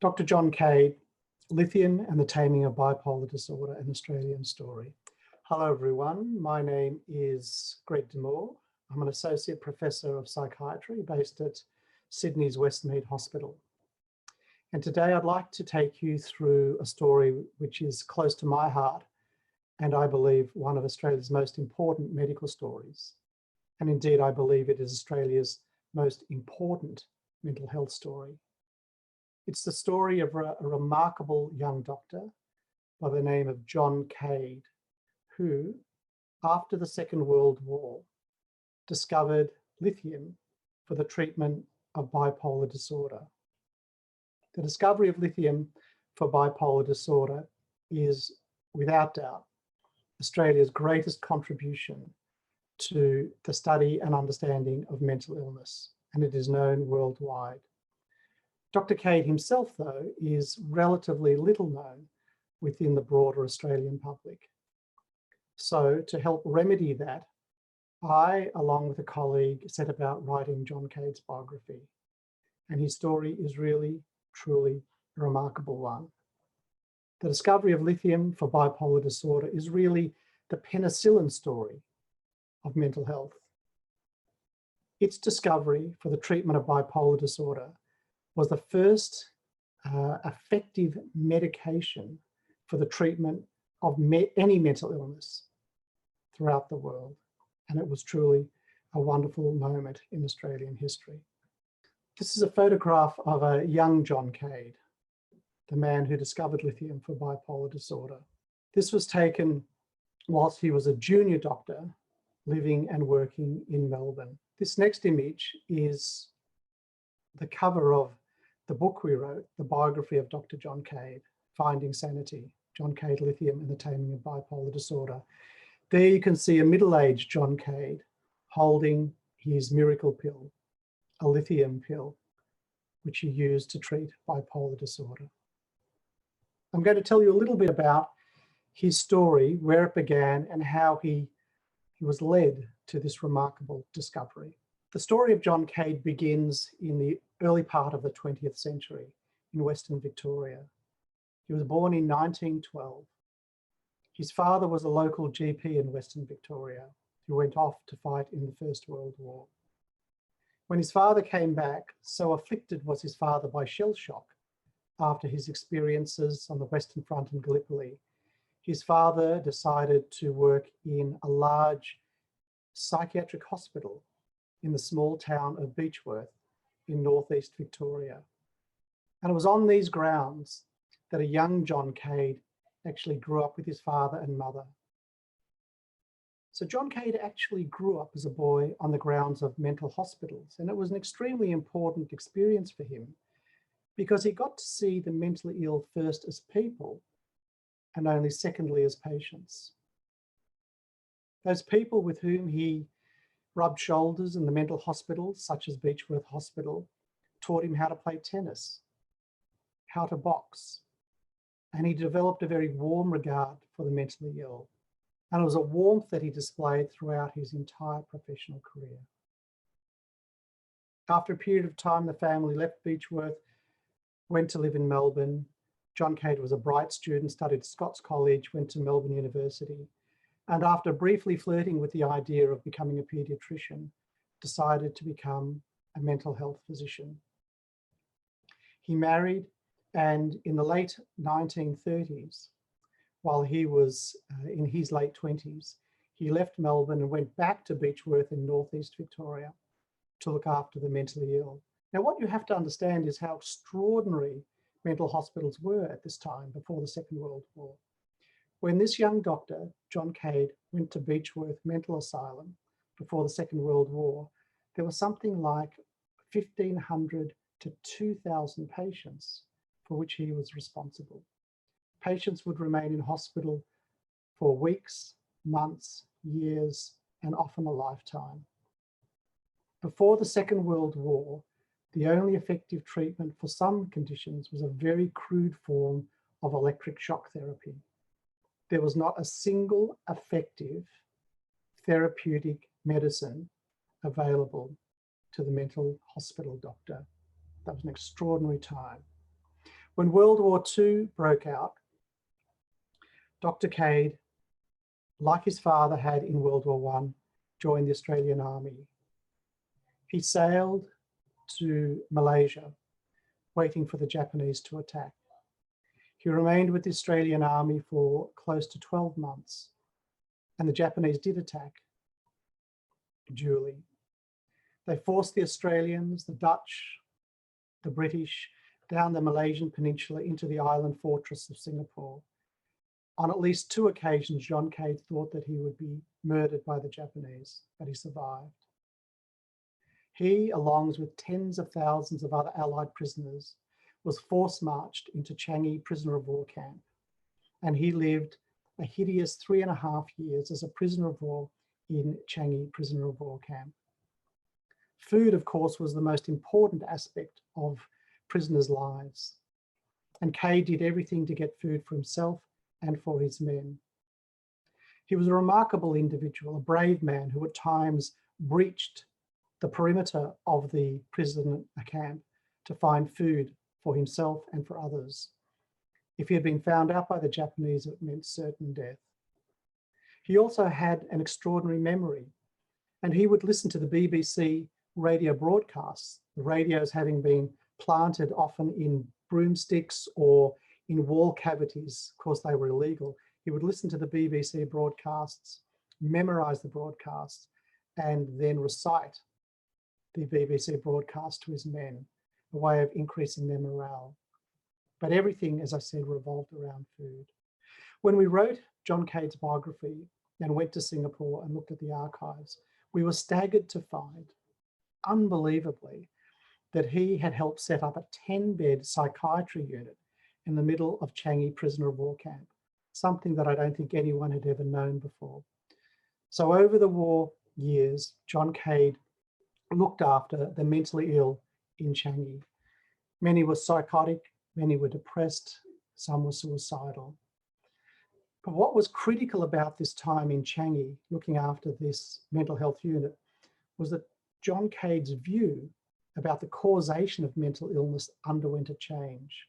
Dr. John Cade, Lithium and the Taming of Bipolar Disorder, an Australian Story. Hello everyone, my name is Greg Demore. I'm an Associate Professor of Psychiatry based at Sydney's Westmead Hospital. And today I'd like to take you through a story which is close to my heart and I believe one of Australia's most important medical stories. And indeed, I believe it is Australia's most important mental health story. It's the story of a remarkable young doctor by the name of John Cade, who, after the Second World War, discovered lithium for the treatment of bipolar disorder. The discovery of lithium for bipolar disorder is, without doubt, Australia's greatest contribution to the study and understanding of mental illness, and it is known worldwide. Dr. Cade himself, though, is relatively little known within the broader Australian public. So to help remedy that, I, along with a colleague, set about writing John Cade's biography. And his story is really, truly a remarkable one. The discovery of lithium for bipolar disorder is really the penicillin story of mental health. Its discovery for the treatment of bipolar disorder was the first effective medication for the treatment of any mental illness throughout the world. And it was truly a wonderful moment in Australian history. This is a photograph of a young John Cade, the man who discovered lithium for bipolar disorder. This was taken whilst he was a junior doctor living and working in Melbourne. This next image is the cover of the book we wrote, the biography of Dr. John Cade, Finding Sanity, John Cade, Lithium and the Taming of Bipolar Disorder. There you can see a middle-aged John Cade holding his miracle pill, a lithium pill, which he used to treat bipolar disorder. I'm going to tell you a little bit about his story, where it began and how he was led to this remarkable discovery. The story of John Cade begins in the early part of the 20th century in Western Victoria. He was born in 1912. His father was a local GP in Western Victoria who went off to fight in the First World War. When his father came back, so afflicted was his father by shell shock after his experiences on the Western Front in Gallipoli, his father decided to work in a large psychiatric hospital in the small town of Beechworth in northeast Victoria. And it was on these grounds that a young John Cade actually grew up with his father and mother. So John Cade actually grew up as a boy on the grounds of mental hospitals, and it was an extremely important experience for him because he got to see the mentally ill first as people and only secondly as patients. Those people with whom he rubbed shoulders in the mental hospitals, such as Beechworth Hospital, taught him how to play tennis, how to box, and he developed a very warm regard for the mentally ill. And it was a warmth that he displayed throughout his entire professional career. After a period of time, the family left Beechworth, went to live in Melbourne. John Cade was a bright student, studied at Scots College, went to Melbourne University, and after briefly flirting with the idea of becoming a paediatrician, decided to become a mental health physician. He married, and in the late 1930s, while he was in his late 20s, he left Melbourne and went back to Beechworth in northeast Victoria to look after the mentally ill. Now, what you have to understand is how extraordinary mental hospitals were at this time before the Second World War. When this young doctor, John Cade, went to Beechworth Mental Asylum before the Second World War, there was something like 1,500 to 2,000 patients for which he was responsible. Patients would remain in hospital for weeks, months, years, and often a lifetime. Before the Second World War, the only effective treatment for some conditions was a very crude form of electric shock therapy. There was not a single effective therapeutic medicine available to the mental hospital doctor. That was an extraordinary time. When World War II broke out, Dr. Cade, like his father had in World War I, joined the Australian Army. He sailed to Malaysia, waiting for the Japanese to attack. He remained with the Australian Army for close to 12 months, and the Japanese did attack duly. They forced the Australians, the Dutch, the British, down the Malaysian peninsula into the island fortress of Singapore. On at least 2 occasions, John Cade thought that he would be murdered by the Japanese, but he survived. He, along with tens of thousands of other Allied prisoners, was force-marched into Changi prisoner of war camp, and he lived a hideous 3.5 years as a prisoner of war in Changi prisoner of war camp. Food, of course, was the most important aspect of prisoners' lives, and Cade did everything to get food for himself and for his men. He was a remarkable individual, a brave man who at times breached the perimeter of the prison camp to find food for himself and for others. If he had been found out by the Japanese, it meant certain death. He also had an extraordinary memory, and he would listen to the BBC radio broadcasts, the radios having been planted often in broomsticks or in wall cavities. Of course, they were illegal. He would listen to the BBC broadcasts, memorize the broadcasts, and then recite the BBC broadcast to his men, a way of increasing their morale. But everything, as I said, revolved around food. When we wrote John Cade's biography and went to Singapore and looked at the archives, we were staggered to find, unbelievably, that he had helped set up a 10-bed psychiatry unit in the middle of Changi prisoner of war camp, something that I don't think anyone had ever known before. So over the war years, John Cade looked after the mentally ill in Changi. Many were psychotic, many were depressed, some were suicidal. But what was critical about this time in Changi, looking after this mental health unit, was that John Cade's view about the causation of mental illness underwent a change.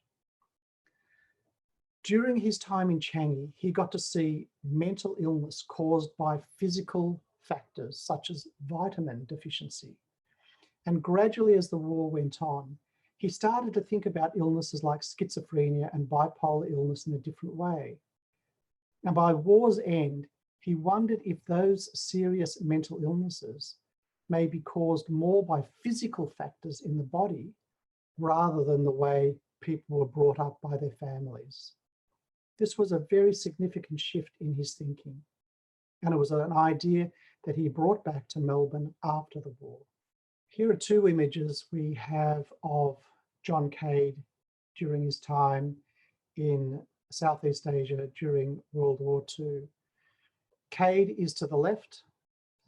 During his time in Changi, he got to see mental illness caused by physical factors such as vitamin deficiency. And gradually, as the war went on, he started to think about illnesses like schizophrenia and bipolar illness in a different way. And by war's end, he wondered if those serious mental illnesses may be caused more by physical factors in the body rather than the way people were brought up by their families. This was a very significant shift in his thinking, and it was an idea that he brought back to Melbourne after the war. Here are 2 images we have of John Cade during his time in Southeast Asia during World War II. Cade is to the left,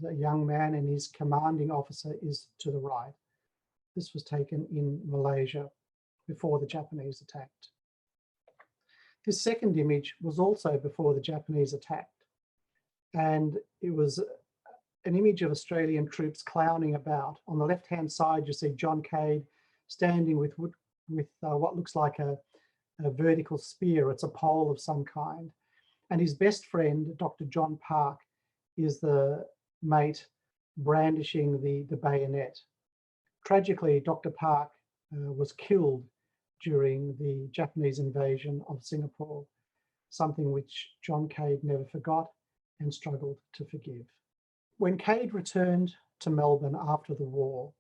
a young man, and his commanding officer is to the right. This was taken in Malaysia before the Japanese attacked. This second image was also before the Japanese attacked, and it was an image of Australian troops clowning about. On the left-hand side, you see John Cade standing with what looks like a vertical spear. It's a pole of some kind. And his best friend, Dr. John Park, is the mate brandishing the bayonet. Tragically, Dr. Park was killed during the Japanese invasion of Singapore, something which John Cade never forgot and struggled to forgive. When Cade returned to Melbourne after the war,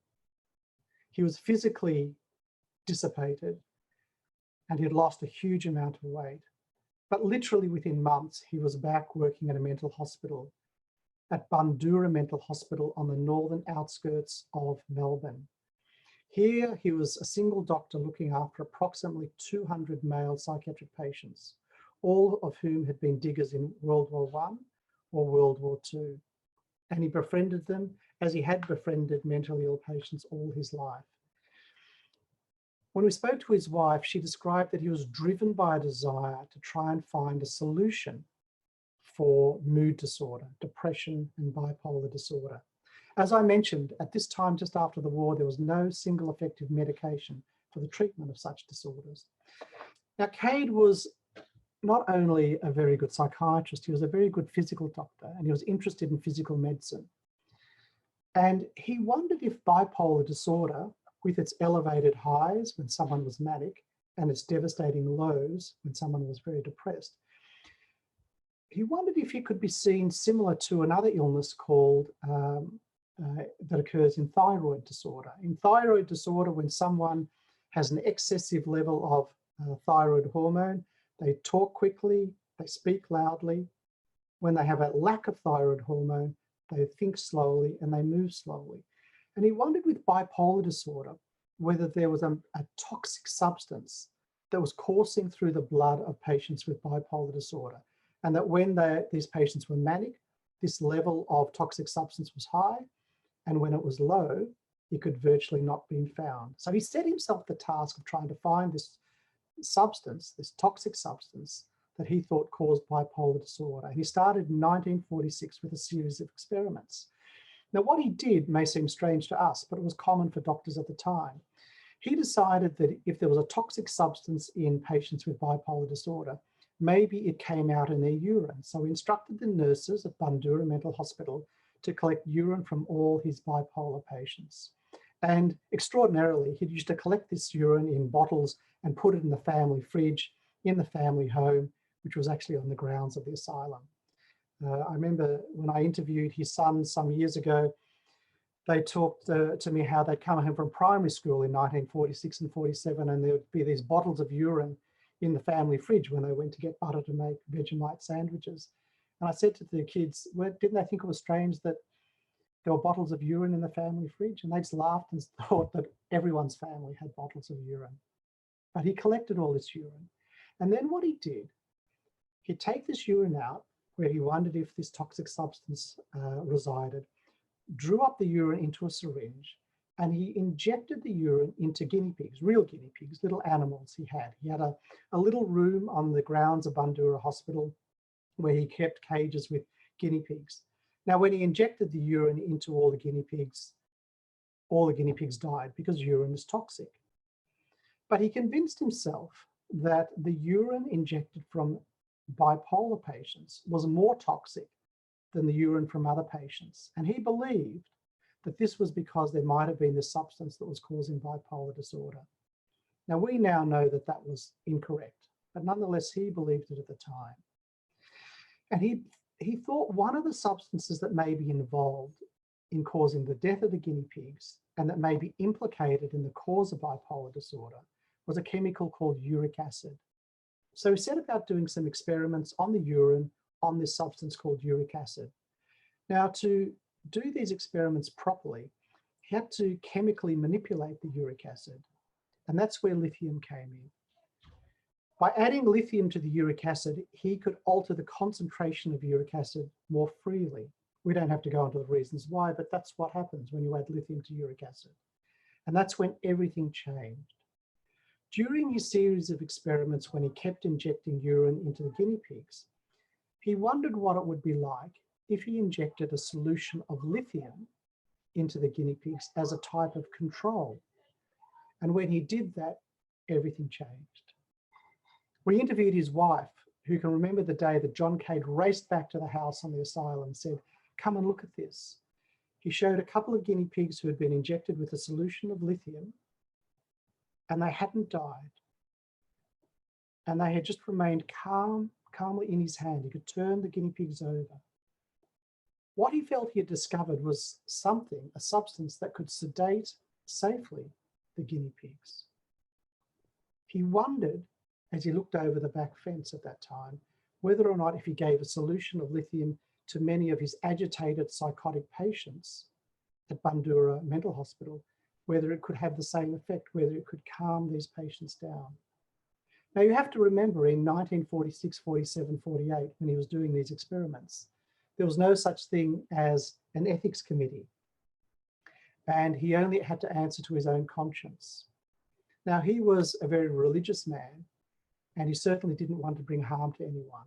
he was physically dissipated and he had lost a huge amount of weight. But literally within months, he was back working at a mental hospital, at Bandura Mental Hospital on the northern outskirts of Melbourne. Here, he was a single doctor looking after approximately 200 male psychiatric patients, all of whom had been diggers in World War I or World War II. And he befriended them as he had befriended mentally ill patients all his life. When we spoke to his wife, she described that he was driven by a desire to try and find a solution for mood disorder, depression, and bipolar disorder. As I mentioned, at this time, just after the war, there was no single effective medication for the treatment of such disorders. Now, Cade was not only a very good psychiatrist, he was a very good physical doctor, and he was interested in physical medicine. And he wondered if bipolar disorder, with its elevated highs when someone was manic and its devastating lows when someone was very depressed, he wondered if it could be seen similar to another illness called that occurs in thyroid disorder. In thyroid disorder, when someone has an excessive level of thyroid hormone, they talk quickly, they speak loudly. When they have a lack of thyroid hormone, they think slowly and they move slowly. And he wondered with bipolar disorder whether there was a toxic substance that was coursing through the blood of patients with bipolar disorder, and that when these patients were manic, this level of toxic substance was high, and when it was low, it could virtually not be found. So he set himself the task of trying to find this substance, this toxic substance that he thought caused bipolar disorder. And he started in 1946 with a series of experiments. Now, what he did may seem strange to us, but it was common for doctors at the time. He decided that if there was a toxic substance in patients with bipolar disorder, maybe it came out in their urine. So he instructed the nurses at Bandura Mental Hospital to collect urine from all his bipolar patients. And extraordinarily, he used to collect this urine in bottles and put it in the family fridge, in the family home, which was actually on the grounds of the asylum. I remember when I interviewed his son some years ago, they talked to me how they'd come home from primary school in 1946 and 47, and there would be these bottles of urine in the family fridge when they went to get butter to make Vegemite sandwiches. And I said to the kids, well, didn't they think it was strange that there were bottles of urine in the family fridge? And they just laughed and thought that everyone's family had bottles of urine. But he collected all this urine. And then what he did, he'd take this urine out where he wondered if this toxic substance resided, drew up the urine into a syringe, and he injected the urine into guinea pigs, real guinea pigs, little animals he had. He had a little room on the grounds of Bandura Hospital where he kept cages with guinea pigs. Now, when he injected the urine into all the guinea pigs died because urine is toxic. But he convinced himself that the urine injected from bipolar patients was more toxic than the urine from other patients. And he believed that this was because there might have been the substance that was causing bipolar disorder. Now, we now know that that was incorrect, but nonetheless, he believed it at the time. And he thought one of the substances that may be involved in causing the death of the guinea pigs and that may be implicated in the cause of bipolar disorder was a chemical called uric acid. So he set about doing some experiments on the urine on this substance called uric acid. Now, to do these experiments properly, he had to chemically manipulate the uric acid, and that's where lithium came in. By adding lithium to the uric acid, he could alter the concentration of uric acid more freely. We don't have to go into the reasons why, but that's what happens when you add lithium to uric acid. And that's when everything changed. During his series of experiments, when he kept injecting urine into the guinea pigs, he wondered what it would be like if he injected a solution of lithium into the guinea pigs as a type of control. And when he did that, everything changed. We interviewed his wife, who can remember the day that John Cade raced back to the house on the asylum and said, "Come and look at this." He showed a couple of guinea pigs who had been injected with a solution of lithium, and they hadn't died. And they had just remained calmly in his hand. He could turn the guinea pigs over. What he felt he had discovered was a substance that could sedate safely the guinea pigs. He wondered, as he looked over the back fence at that time, whether or not if he gave a solution of lithium to many of his agitated psychotic patients at Bandura Mental Hospital, whether it could have the same effect, whether it could calm these patients down. Now, you have to remember in 1946, 47, 48, when he was doing these experiments, there was no such thing as an ethics committee, and he only had to answer to his own conscience. Now, he was a very religious man, and he certainly didn't want to bring harm to anyone.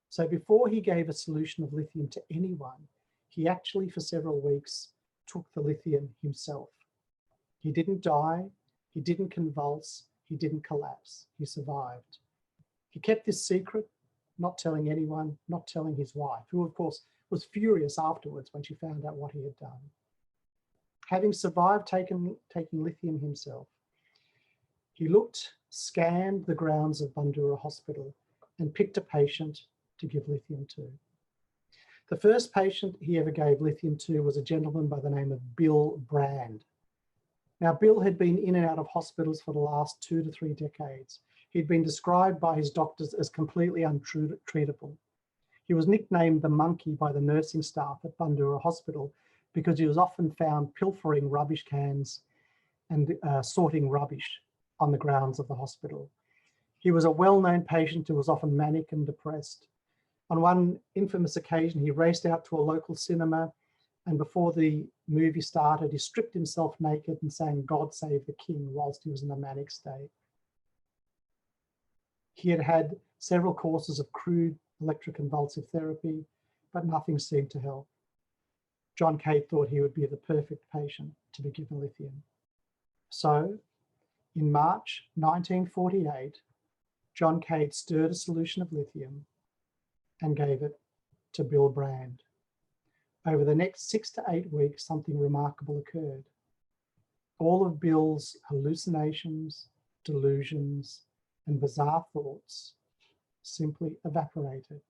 So before he gave a solution of lithium to anyone, he actually, for several weeks, took the lithium himself. He didn't die, he didn't convulse, He didn't collapse. He survived. He kept this secret, not telling anyone, not telling his wife, who of course was furious afterwards when she found out what he had done. Having survived taking lithium himself, he scanned the grounds of Bandura Hospital and picked a patient to give lithium to. The first patient he ever gave lithium to was a gentleman by the name of Bill Brand. Now, Bill had been in and out of hospitals for the last 2 to 3 decades. He'd been described by his doctors as completely untreatable. He was nicknamed the monkey by the nursing staff at Bandura Hospital because he was often found pilfering rubbish cans and sorting rubbish on the grounds of the hospital. He was a well-known patient who was often manic and depressed. On one infamous occasion, he raced out to a local cinema, and before the movie started, he stripped himself naked and sang "God Save the King" whilst he was in a manic state. He had had several courses of crude electroconvulsive therapy, but nothing seemed to help. John Cade thought he would be the perfect patient to be given lithium. So, in March 1948, John Cade stirred a solution of lithium and gave it to Bill Brand. Over the next 6 to 8 weeks, something remarkable occurred. All of Bill's hallucinations, delusions, and bizarre thoughts simply evaporated.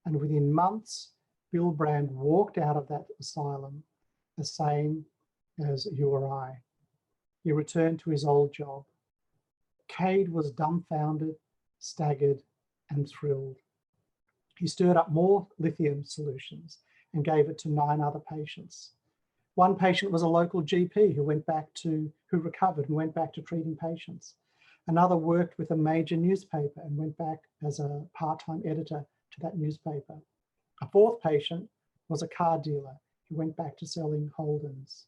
And within months, Bill Brand walked out of that asylum the same as you or I. He returned to his old job. Cade was dumbfounded, staggered, and thrilled. He stirred up more lithium solutions and gave it to 9 other patients. One patient was a local GP who recovered and went back to treating patients. Another worked with a major newspaper and went back as a part-time editor to that newspaper. A 4th patient was a car dealer who went back to selling Holdens.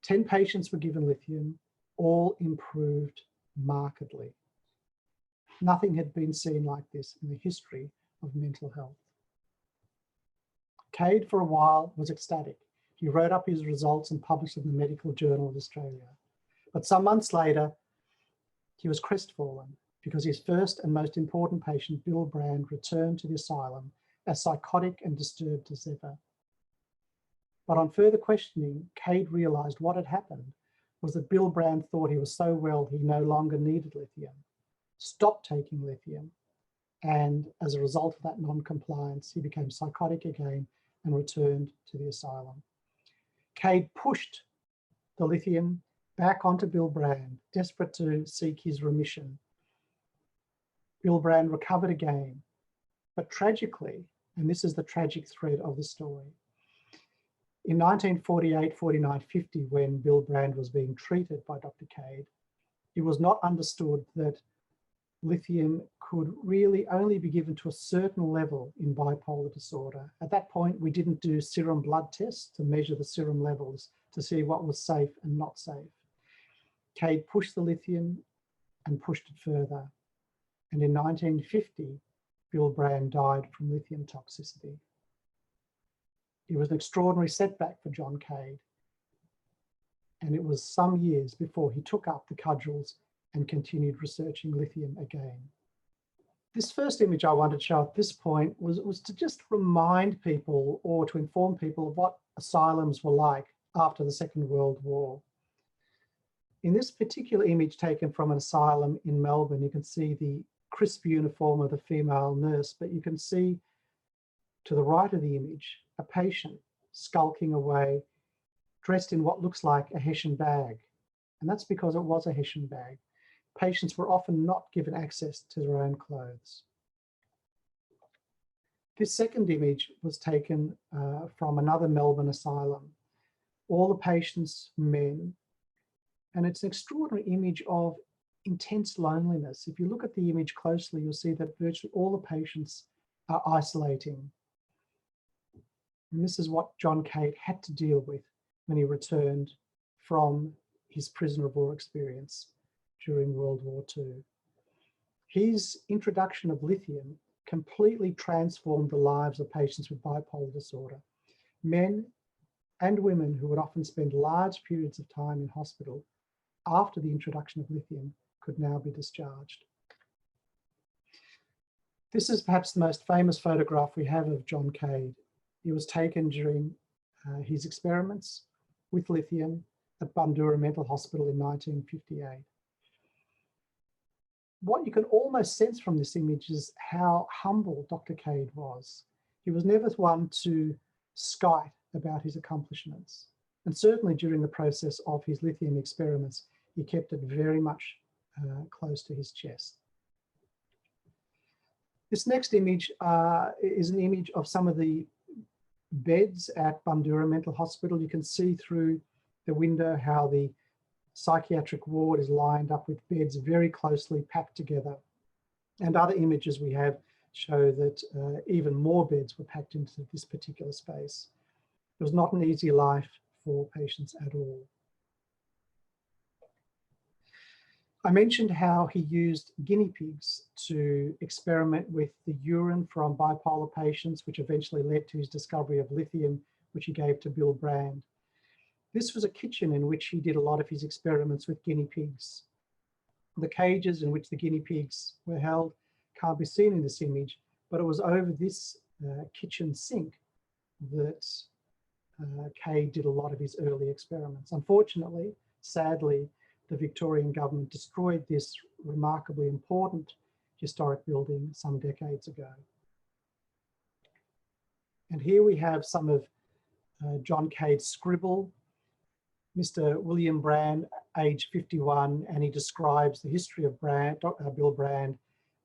10 patients were given lithium, all improved markedly. Nothing had been seen like this in the history of mental health. Cade, for a while, was ecstatic. He wrote up his results and published in the Medical Journal of Australia. But some months later, he was crestfallen because his first and most important patient, Bill Brand, returned to the asylum as psychotic and disturbed as ever. But on further questioning, Cade realised what had happened was that Bill Brand thought he was so well he no longer needed lithium, stopped taking lithium, and as a result of that non-compliance, he became psychotic again and returned to the asylum. Cade pushed the lithium back onto Bill Brand, desperate to seek his remission. Bill Brand recovered again, but tragically, and this is the tragic thread of the story, in 1948, 49, 50, when Bill Brand was being treated by Dr. Cade, it was not understood that lithium could really only be given to a certain level in bipolar disorder. At that point, we didn't do serum blood tests to measure the serum levels to see what was safe and not safe. Cade pushed the lithium and pushed it further. And in 1950, Bill Brand died from lithium toxicity. It was an extraordinary setback for John Cade. And it was some years before he took up the cudgels and continued researching lithium again. This first image I wanted to show at this point was to just remind people or to inform people of what asylums were like after the Second World War. In this particular image taken from an asylum in Melbourne, you can see the crisp uniform of the female nurse, but you can see to the right of the image, a patient skulking away, dressed in what looks like a Hessian bag. And that's because it was a Hessian bag. Patients were often not given access to their own clothes. This second image was taken from another Melbourne asylum. All the patients were men, and it's an extraordinary image of intense loneliness. If you look at the image closely, you'll see that virtually all the patients are isolating. And this is what John Cade had to deal with when he returned from his prisoner of war experience during World War II. His introduction of lithium completely transformed the lives of patients with bipolar disorder. Men and women who would often spend large periods of time in hospital after the introduction of lithium could now be discharged. This is perhaps the most famous photograph we have of John Cade. He was taken during his experiments with lithium at Bundoora Mental Hospital in 1958. What you can almost sense from this image is how humble Dr. Cade was. He was never one to skite about his accomplishments. And certainly during the process of his lithium experiments, he kept it very much close to his chest. This next image is an image of some of the beds at Bundoora Mental Hospital. You can see through the window how the psychiatric ward is lined up with beds very closely packed together. And other images we have show that even more beds were packed into this particular space. It was not an easy life for patients at all. I mentioned how he used guinea pigs to experiment with the urine from bipolar patients, which eventually led to his discovery of lithium, which he gave to Bill Brand. This was a kitchen in which he did a lot of his experiments with guinea pigs. The cages in which the guinea pigs were held can't be seen in this image, but it was over this kitchen sink that Cade did a lot of his early experiments. Unfortunately, sadly, the Victorian government destroyed this remarkably important historic building some decades ago. And here we have some of John Cade's scribble. Mr. William Brand, age 51, and he describes the history of Bill Brand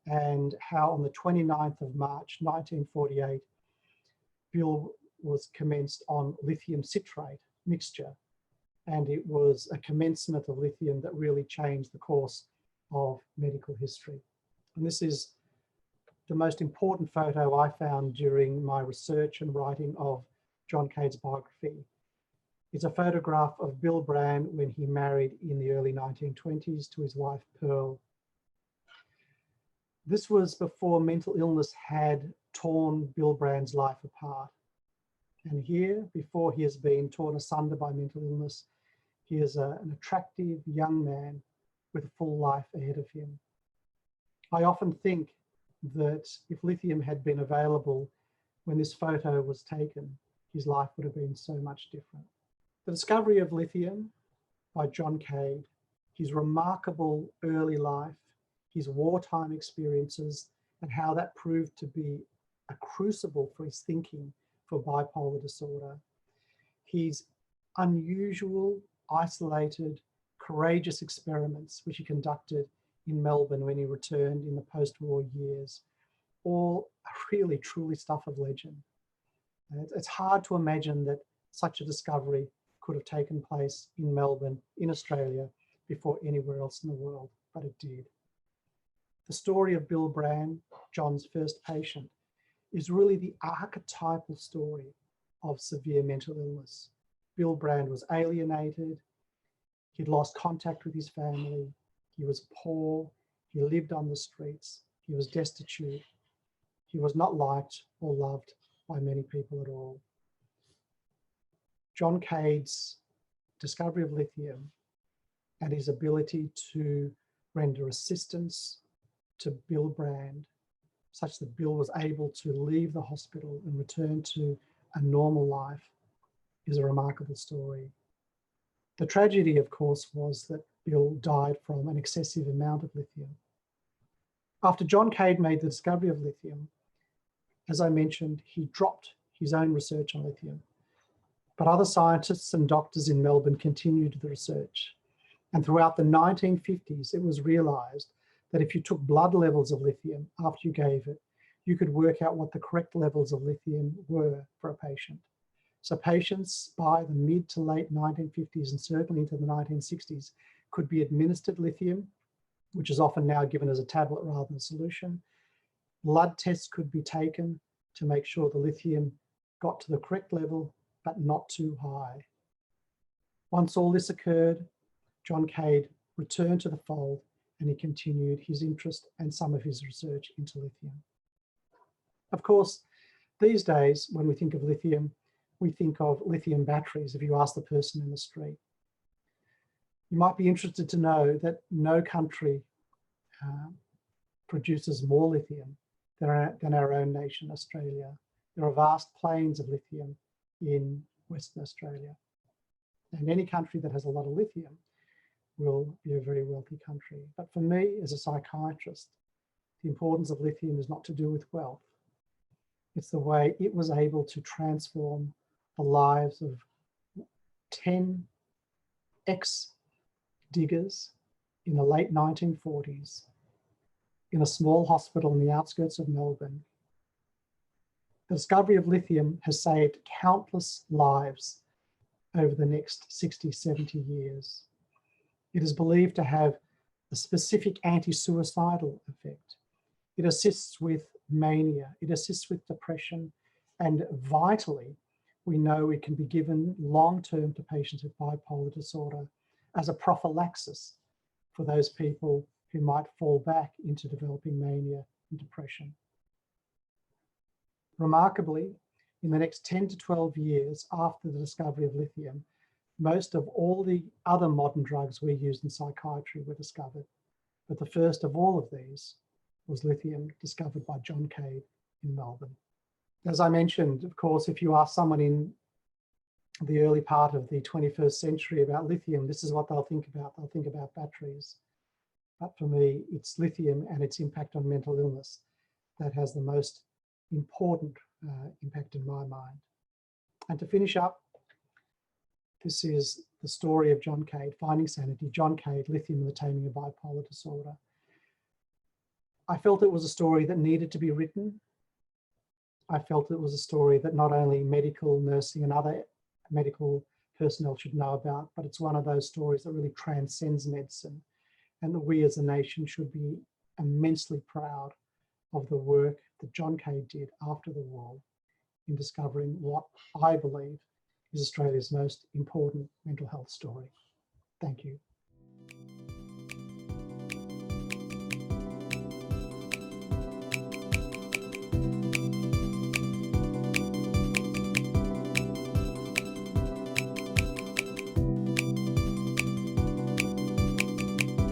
and how on the 29th of March 1948, Bill was commenced on lithium citrate mixture. And it was a commencement of lithium that really changed the course of medical history. And this is the most important photo I found during my research and writing of John Cade's biography. It's a photograph of Bill Brand when he married in the early 1920s to his wife, Pearl. This was before mental illness had torn Bill Brand's life apart. And here, before he has been torn asunder by mental illness, he is an attractive young man with a full life ahead of him. I often think that if lithium had been available when this photo was taken, his life would have been so much different. The discovery of lithium by John Cade, his remarkable early life, his wartime experiences, and how that proved to be a crucible for his thinking for bipolar disorder, his unusual, isolated, courageous experiments which he conducted in Melbourne when he returned in the post-war years, all really truly stuff of legend. It's hard to imagine that such a discovery could have taken place in Melbourne, in Australia, before anywhere else in the world, but it did. The story of Bill Brand, John's first patient, is really the archetypal story of severe mental illness. Bill Brand was alienated, he'd lost contact with his family, he was poor, he lived on the streets, he was destitute, he was not liked or loved by many people at all. John Cade's discovery of lithium and his ability to render assistance to Bill Brand, such that Bill was able to leave the hospital and return to a normal life, is a remarkable story. The tragedy, of course, was that Bill died from an excessive amount of lithium. After John Cade made the discovery of lithium, as I mentioned, he dropped his own research on lithium. But other scientists and doctors in Melbourne continued the research. And throughout the 1950s, it was realized that if you took blood levels of lithium after you gave it, you could work out what the correct levels of lithium were for a patient. So patients by the mid to late 1950s and certainly into the 1960s could be administered lithium, which is often now given as a tablet rather than a solution. Blood tests could be taken to make sure the lithium got to the correct level, but not too high. Once all this occurred, John Cade returned to the fold and he continued his interest and some of his research into lithium. Of course, these days, when we think of lithium, we think of lithium batteries if you ask the person in the street. You might be interested to know that no country produces more lithium than our own nation, Australia. There are vast plains of lithium in Western Australia. And any country that has a lot of lithium will be a very wealthy country. But for me, as a psychiatrist, the importance of lithium is not to do with wealth. It's the way it was able to transform the lives of 10 ex-diggers in the late 1940s in a small hospital in the outskirts of Melbourne. The discovery of lithium has saved countless lives over the next 60, 70 years. It is believed to have a specific anti-suicidal effect. It assists with mania, it assists with depression, and vitally, we know it can be given long-term to patients with bipolar disorder as a prophylaxis for those people who might fall back into developing mania and depression. Remarkably, in the next 10 to 12 years after the discovery of lithium, most of all the other modern drugs we use in psychiatry were discovered. But the first of all of these was lithium, discovered by John Cade in Melbourne. As I mentioned, of course, if you ask someone in the early part of the 21st century about lithium, this is what they'll think about. They'll think about batteries. But for me, it's lithium and its impact on mental illness that has the most important impact in my mind. And to finish up, this is the story of John Cade, Finding Sanity, John Cade, Lithium and the Taming of Bipolar Disorder. I felt it was a story that needed to be written. I felt it was a story that not only medical, nursing and other medical personnel should know about, but it's one of those stories that really transcends medicine, and that we as a nation should be immensely proud of the work that John Cade did after the war in discovering what I believe is Australia's most important mental health story. Thank you.